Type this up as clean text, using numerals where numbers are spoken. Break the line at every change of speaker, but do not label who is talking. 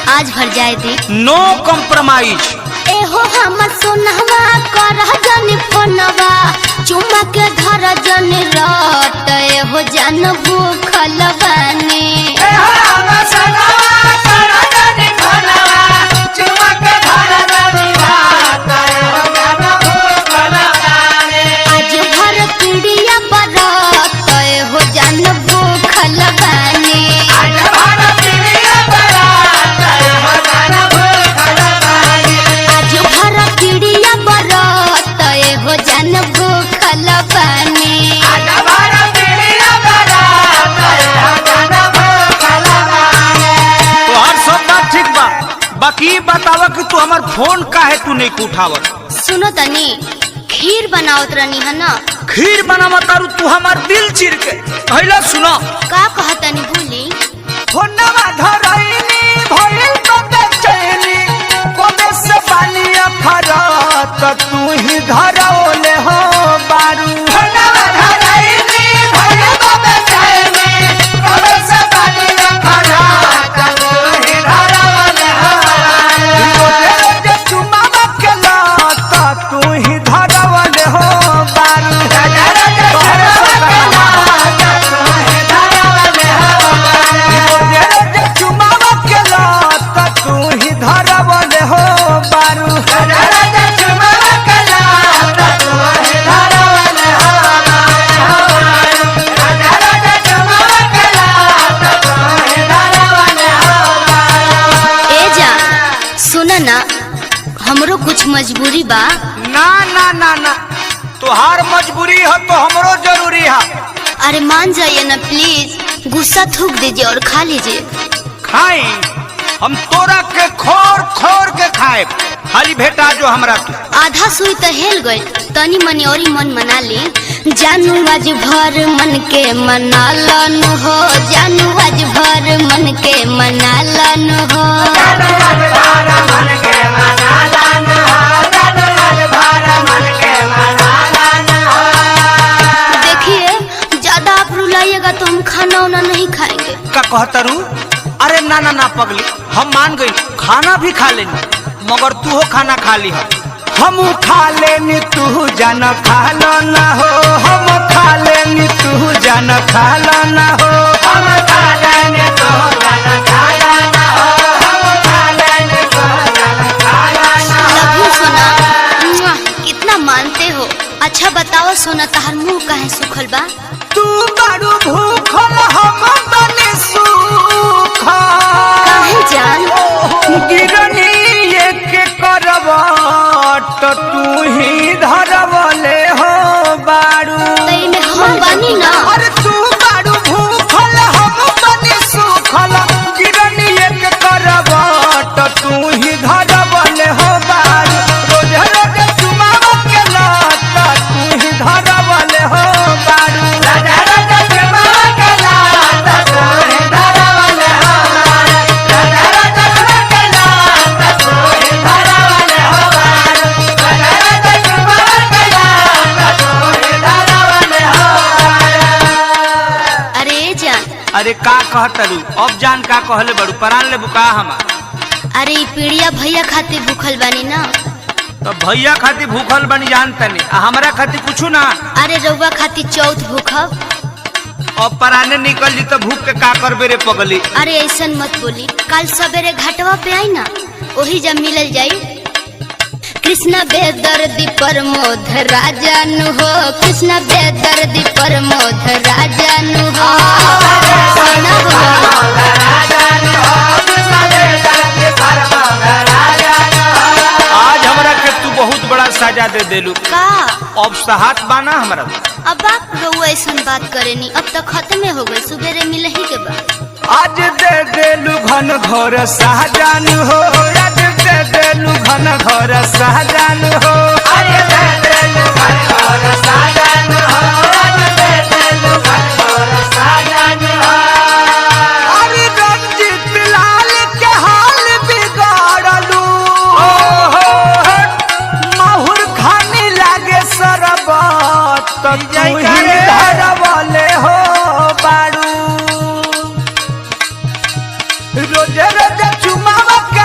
आज भर जाए दे।
नो कॉम्प्रोमाइज।
एहो हमर सोनहवा कर जन फोनवा चुम्मा के धर जन रट एहो जान भूखल बानी।
एहो हमर सोनहवा कर जन फोनवा चुम्मा के धर जन रट एहो जान भूखल बानी।
आज भर पीड़िया बरत एहो जान भूखल बानी।
आज भर पीड़िया बरत एहो जान भूखल बानी।
आज भर पीड़िया बरत एहो जान भूखल बानी।
आज भर पीड़िया बरत एहो जान भूखल बानी।
तो हर सब बात ठीक बा, बाकी बतावा कि तू हमार फोन काहे तू नहीं उठावत।
सुनो तनी खीर बनावत रहनी है ना।
खीर बनावा तारू तू हमार दिल चीर के। पहला सुनो
का कहतनी भूली
फोनवा धरैनी भइल तो बेचैनी कोबे से पानी अखरत तू ही धरौले हो बारू। फोनवा धरैनी भइल तो बेचैनी कोबे से पानी अखरत तू ही धरौले हो बारू। रोजे चुम्मा के लत तू ही धरौले हो बारू।
हमरो कुछ मजबूरी बा।
ना ना ना ना, तुहार मजबूरी है तो हमरो जरूरी है।
अरे मान जाइए ना प्लीज, गुस्सा थूक दीजिए और खा लीजिए।
खाए हम तोरा के खोर खोर के खाए, खाली भेटा जो हमरा तू।
आधा सुई तो हेल गई, तनी मनी और मन मना ली। जानू आज भर मन के मना लन हो, जानू आज भर मन के मना लन हो। देखिए ज्यादा आप रुलाइएगा तो हम खाना वाना नहीं खाएंगे।
का कहतरू? अरे ना ना ना पगली, हम मान गई, खाना भी खा लेनी, मगर तू हो खाना खा ली है।
हम खा लेनी तू जान खा लो ना हो, हम खा लेनी तू जान खा लो ना हो, हम खा लेनी तू जान खा लो ना हो, हम खा लेनी तू जान खा लो ना हो।
लव यू सोना, कितना मानते हो। अच्छा बताओ सोना, तहार मुंह काहे सुखल बा?
तू बड़ू भूखल हम बने सूखल।
काहे जान?
गिरनी एक करवट तू ही धरवले हो बारू।
तई में हम बानी ना।
अरे तू बारू भूखल हम बने सूखल, गिरनी एक करवट तू ही धरवले हो बारू। रोज रोज चुमावा के लत तू ही धरवले हो बारू। रोज रोज चुमावा के लत तू ही धरवले हो बारू। रोज रोज चुमावा के लत तू ही धरवले हो बारू। रोज रोज चुमावा के लत तू ही धरवले हो बारू।
अरे जान,
अरे का कहतरू? अब जान का कहले बड़ू, परान ले बुका हमार।
अरे ई पीड़िया भैया खातिर भूखल बानी ना।
तो भैया खातिर भूखल बनी जानता नहीं, हमरा खातिर कुछ ना।
अरे रउआ खातिर चौथ भूखब।
अब पराने निकल जी तो भूख के का करबे रे पगली।
अरे ऐसन मत बोली, कल सवेरे घाटवा पे आई ना, वही जब मिलल जाई। कृष्णा बेदर्दी प्रमोद राजानु हो, कृष्णा बेदर्दी प्रमोद राजानु हो। सोना हो
आज हमरा के तू बहुत बड़ा सजा दे देलू।
का?
अब सहात बाना हमरा।
अब आप रउआ ऐसन बात करेनी, अब तक खत्म हो गए, सुबेरे मिले ही के बाद।
आज दे देलू घन घोर सहजान हो, आज दे देलू घन घोर सहजान हो, आज दे देलू घन घोर सहजान हो, आज दे देलू घन घोर सहजान हो। अरे रंजीत लाल के हाल बिगाड़लू, माहुर खाने लागे सरबत तू ही धरवले हो बारू। रोज रोज रोज चुमावा के